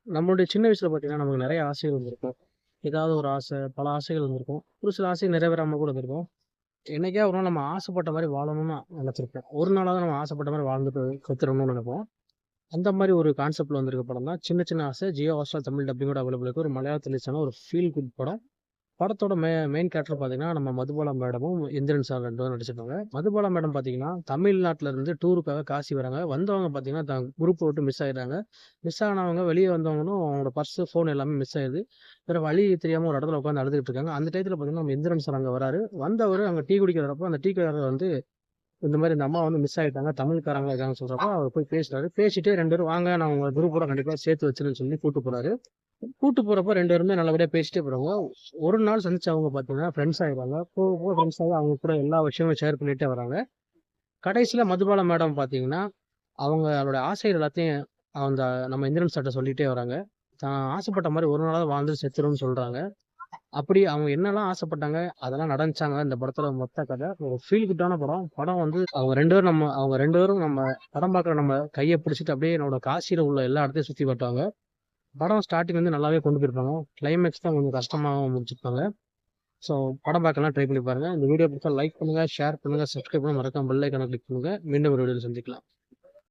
நம்மளுடைய சின்ன வயசுல பார்த்தீங்கன்னா, நமக்கு நெறைய ஆசைகள் இருந்திருக்கும். ஏதாவது ஒரு ஆசை, பல ஆசைகள் இருந்திருக்கும். ஒரு சில ஆசை நிறைவேறாம கூட இருந்திருக்கும். என்னைக்கா ஒரு நாள் நம்ம ஆசைப்பட்ட மாரி வாழணும்னு நெனச்சிருப்போம். ஒரு நாளாவது நம்ம ஆசைப்பட்ட மாரி வாழ்ந்துட்டு செத்துறணும்னு நெனைப்போம். அந்த மாரி ஒரு கான்செப்ட்ல வந்திருக்க படம் தான் சின்ன சின்ன ஆசை. ஜியோ ஹாட்ஸ்டார் தமிழ் டப்பிங்கோட அவைலபிள் இருக்கு. ஒரு மலையாளத்துல ரிலீஸ் ஆன ஒரு ஃபீல் குட் படம். படத்தோட மெயின் கேரக்டர் பார்த்தீங்கன்னா, நம்ம மதுபாலா மேடமும், இந்திரன் சார் 2 பேரும் நடிச்சிருப்பாங்க. மதுபாலா மேடம் பார்த்தீங்கன்னா, தமிழ்நாட்டுல இருந்து டூருக்காக காசி வராங்க. வந்தவங்க பார்த்தீங்கன்னா, குரூப்ப விட்டு மிஸ் ஆயிடுறாங்க. மிஸ் ஆனவங்க வெளிய வந்தவங்களும் அவங்களோட பர்ஸு, ஃபோன் எல்லாமே மிஸ் ஆயிருது. வேற வழி தெரியாம ஒரு இடத்துல உட்காந்து அழுதுகிட்டு இருக்காங்க. அந்த டயத்துல பார்த்தீங்கன்னா, நம்ம இந்திரன் சார் அங்க வராரு. வந்தவரு அங்க டீ குடிக்க வரப்போ, அந்த டீ கடைக்காரர் வந்து இந்த மாரி இந்த அம்மா வந்து மிஸ் ஆயிட்டாங்க. தமிழ்காரங்களா இருக்காங்கன்னு சொல்றப்போ, அவர் போய் பேசுறாரு. பேசிட்டு 2 பேரும் வாங்க நான் உங்க குரூப்போட கண்டிப்பா சேர்த்து வச்சுருவேன்னு சொல்லி கூட்டு போறாரு. கூட்டு போறப்போ 2 பேருமே நல்லபடியா பேசிட்டே போறாங்க. ஒரு நாள் சந்திச்சவங்க பார்த்தீங்கன்னா, ஃப்ரெண்ட்ஸ் ஆயிடுறாங்க. போக போக ஃப்ரெண்ட்ஸ் ஆகி அவங்க கூட எல்லா விஷயமும் ஷேர் பண்ணிட்டே வராங்க. கடைசியில மதுபாலா மேடம் பார்த்தீங்கன்னா, அவங்களோட ஆசைகள் எல்லாத்தையும் அந்த நம்ம இந்திரன் சார்ட்ட சொல்லிட்டே வராங்க. தான் ஆசைப்பட்ட மாரி ஒரு நாளாவது வாழ்ந்து செத்துரும்னு சொல்றாங்க. அப்படி அவங்க என்னலாம் ஆசைப்பட்டாங்க, அதெல்லாம் நடந்துச்சாங்க இந்த படத்தோட மொத்த கதை. ஒரு ஃபீல் குட்டான படம். படம் வந்து அவங்க 2 பேரும் நம்ம படம் பார்க்குற நம்ம கைய பிடிச்சிட்டு அப்படியே என்னோட காசியில உள்ள எல்லா இடத்தையும் சுத்தி காட்டுவாங்க. படம் ஸ்டார்ட்டிங் வந்து நல்லாவே கொண்டு போயிருப்பாங்க. கிளைமேக்ஸ் தான் கொஞ்சம் கஷ்டமா முடிச்சிருப்பாங்க. ஸோ படம் பார்க்கலாம் ட்ரை பண்ணி பாருங்க. இந்த வீடியோ பிடிச்சா லைக் பண்ணுங்க, ஷேர் பண்ணுங்க, சப்ஸ்கிரைப் பண்ண மறக்காம பெல் ஐகானை கிளிக் பண்ணுங்க. மீண்டும் ஒரு வீடியோல சந்திக்கலாம்.